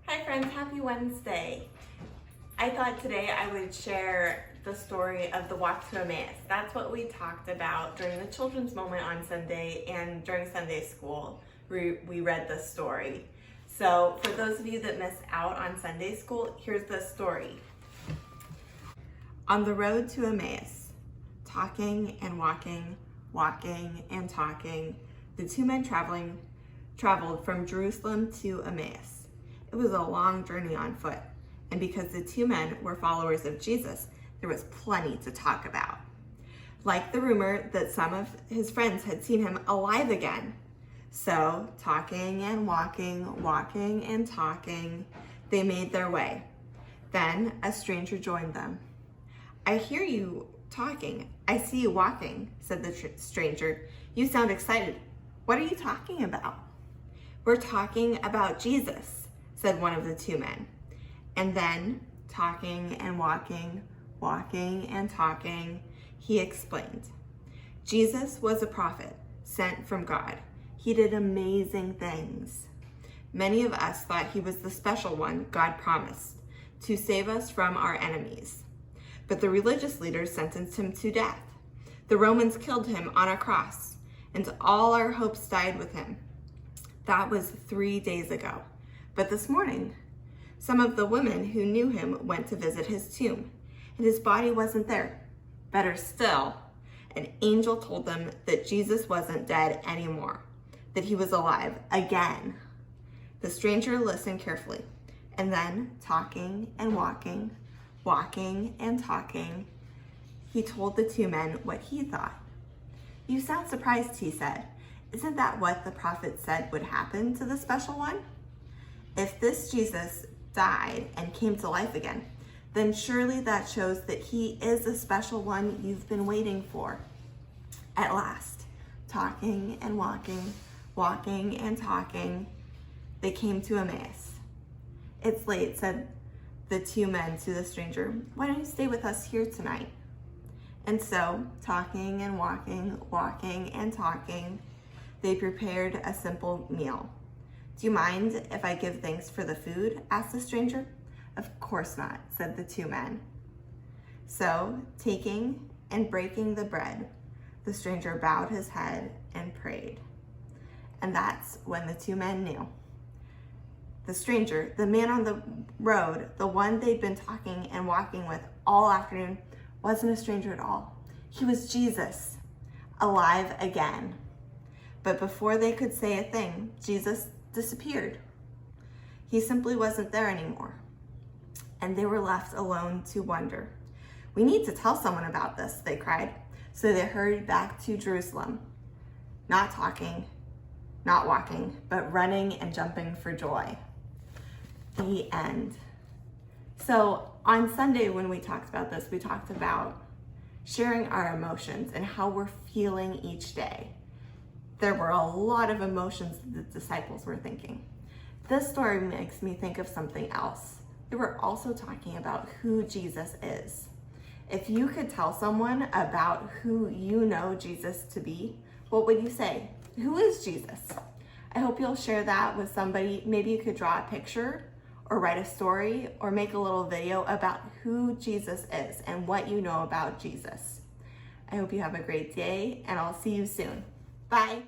Hi friends, happy Wednesday. I thought today I would share the story of the walk to Emmaus. That's what we talked about during the children's moment on Sunday, and during Sunday school we read the story. So for those of you that missed out on Sunday school, here's the story. On the road to Emmaus, talking and walking, walking and talking, the two men traveled from Jerusalem to Emmaus. It was a long journey on foot, and because the two men were followers of Jesus, there was plenty to talk about. Like the rumor that some of his friends had seen him alive again. So, talking and walking, walking and talking, they made their way. Then a stranger joined them. "I hear you talking. I see you walking," said the stranger. "You sound excited. What are you talking about?" "We're talking about Jesus," said one of the two men. And then, talking and walking, walking and talking, he explained. Jesus was a prophet sent from God. He did amazing things. Many of us thought he was the special one God promised to save us from our enemies. But the religious leaders sentenced him to death. The Romans killed him on a cross, and all our hopes died with him. That was 3 days ago. But this morning, some of the women who knew him went to visit his tomb, and his body wasn't there. Better still, an angel told them that Jesus wasn't dead anymore, that he was alive again. The stranger listened carefully, and then, talking and walking, walking and talking, he told the two men what he thought. "You sound surprised," he said. "Isn't that what the prophet said would happen to the special one? If this Jesus died and came to life again, then surely that shows that he is the special one you've been waiting for." At last, talking and walking, walking and talking, they came to Emmaus. "It's late," said the two men to the stranger. "Why don't you stay with us here tonight?" And so, talking and walking, walking and talking, they prepared a simple meal. "Do you mind if I give thanks for the food?" asked the stranger. "Of course not," said the two men. So, taking and breaking the bread, the stranger bowed his head and prayed. And that's when the two men knew. The stranger, the man on the road, the one they'd been talking and walking with all afternoon, wasn't a stranger at all. He was Jesus, alive again. But before they could say a thing, Jesus disappeared. He simply wasn't there anymore. And they were left alone to wonder. "We need to tell someone about this," they cried. So they hurried back to Jerusalem, not talking, not walking, but running and jumping for joy. The end. So on Sunday when we talked about this, we talked about sharing our emotions and how we're feeling each day. There were a lot of emotions the disciples were thinking. This story makes me think of something else. They were also talking about who Jesus is. If you could tell someone about who you know Jesus to be, what would you say? Who is Jesus? I hope you'll share that with somebody. Maybe you could draw a picture or write a story or make a little video about who Jesus is and what you know about Jesus. I hope you have a great day, and I'll see you soon. Bye.